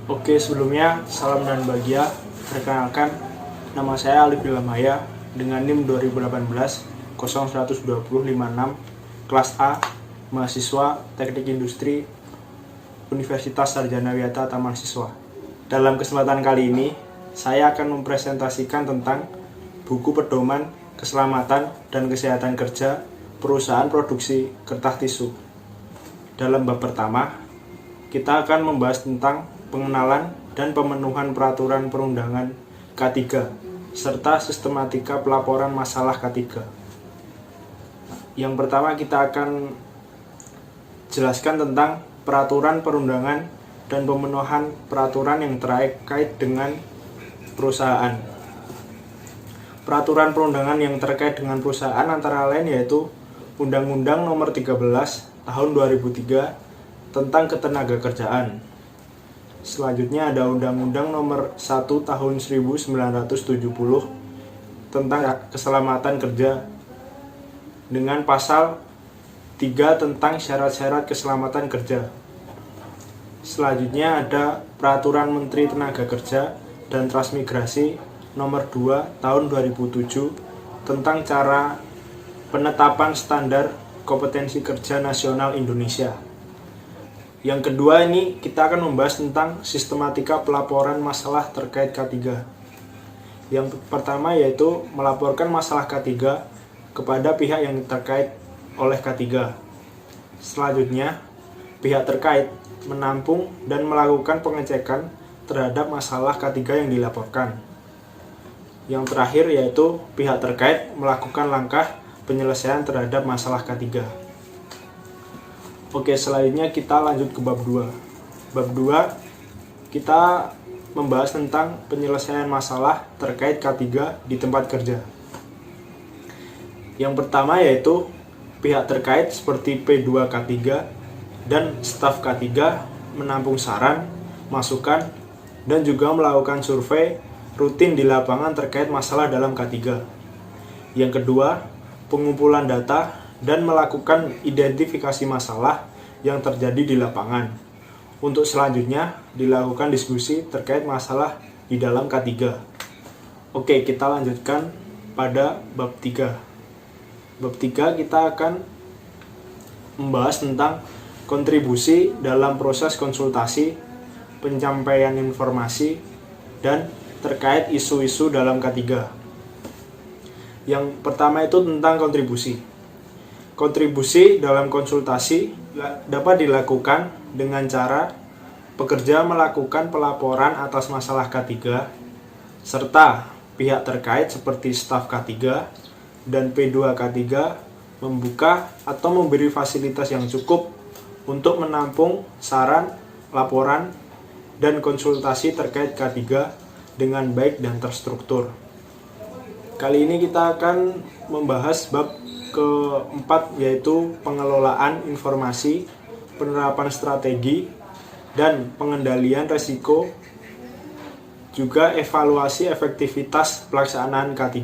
Oke, sebelumnya salam dan bahagia. Perkenalkan, nama saya Alif Wilamaya dengan NIM 2018 012056 kelas A, mahasiswa Teknik Industri Universitas Sarjana Wiyata Taman Siswa. Dalam kesempatan kali ini, saya akan mempresentasikan tentang buku pedoman keselamatan dan kesehatan kerja perusahaan produksi kertas tisu. Dalam bab pertama, kita akan membahas tentang pengenalan dan pemenuhan peraturan perundangan K3 serta sistematika pelaporan masalah K3. Yang pertama kita akan jelaskan tentang peraturan perundangan dan pemenuhan peraturan yang terkait dengan perusahaan. Peraturan perundangan yang terkait dengan perusahaan antara lain yaitu Undang-Undang Nomor 13 Tahun 2003 tentang Ketenagakerjaan. Selanjutnya ada Undang-Undang Nomor 1 Tahun 1970 tentang keselamatan kerja dengan pasal 3 tentang syarat-syarat keselamatan kerja. Selanjutnya ada Peraturan Menteri Tenaga Kerja dan Transmigrasi Nomor 2 Tahun 2007 tentang cara penetapan standar kompetensi kerja nasional Indonesia. Yang kedua ini kita akan membahas tentang sistematika pelaporan masalah terkait K3. Yang pertama yaitu melaporkan masalah K3 kepada pihak yang terkait oleh K3. Selanjutnya, pihak terkait menampung dan melakukan pengecekan terhadap masalah K3 yang dilaporkan. Yang terakhir yaitu pihak terkait melakukan langkah penyelesaian terhadap masalah K3. Oke, selanjutnya kita lanjut ke bab 2. Bab 2 kita membahas tentang penyelesaian masalah terkait K3 di tempat kerja. Yang pertama yaitu pihak terkait seperti P2K3 dan staf K3 menampung saran, masukan, dan juga melakukan survei rutin di lapangan terkait masalah dalam K3. Yang kedua, pengumpulan data dan melakukan identifikasi masalah yang terjadi di lapangan. Untuk selanjutnya, dilakukan diskusi terkait masalah di dalam K3. Oke, kita lanjutkan pada bab 3. Bab 3 kita akan membahas tentang kontribusi dalam proses konsultasi, penyampaian informasi, dan terkait isu-isu dalam K3. Yang pertama itu tentang kontribusi. Kontribusi dalam konsultasi dapat dilakukan dengan cara pekerja melakukan pelaporan atas masalah K3 serta pihak terkait seperti staf K3 dan P2K3 membuka atau memberi fasilitas yang cukup untuk menampung saran, laporan, dan konsultasi terkait K3 dengan baik dan terstruktur. Kali ini kita akan membahas bab keempat yaitu pengelolaan informasi, penerapan strategi, dan pengendalian risiko, juga evaluasi efektivitas pelaksanaan K3.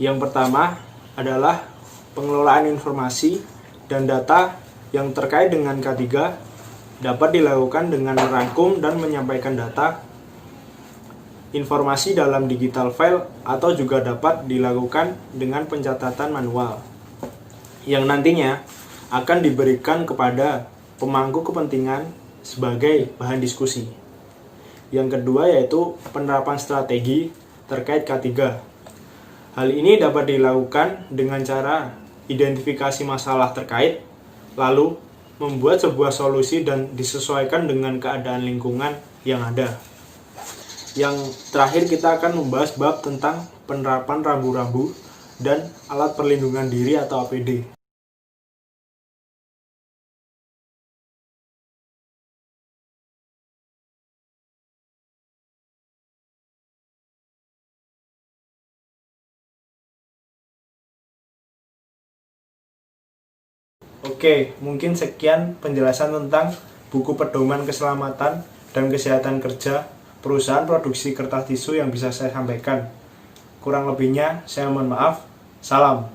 Yang pertama adalah pengelolaan informasi dan data yang terkait dengan K3 dapat dilakukan dengan merangkum dan menyampaikan data informasi dalam digital file atau juga dapat dilakukan dengan pencatatan manual yang nantinya akan diberikan kepada pemangku kepentingan sebagai bahan diskusi. Yang kedua yaitu penerapan strategi terkait K3. Hal ini dapat dilakukan dengan cara identifikasi masalah terkait, lalu membuat sebuah solusi dan disesuaikan dengan keadaan lingkungan yang ada. Yang terakhir kita akan membahas bab tentang penerapan rambu-rambu dan alat perlindungan diri atau APD. Oke, mungkin sekian penjelasan tentang buku pedoman keselamatan dan kesehatan kerja perusahaan produksi kertas tisu yang bisa saya sampaikan. Kurang lebihnya saya mohon maaf. Salam.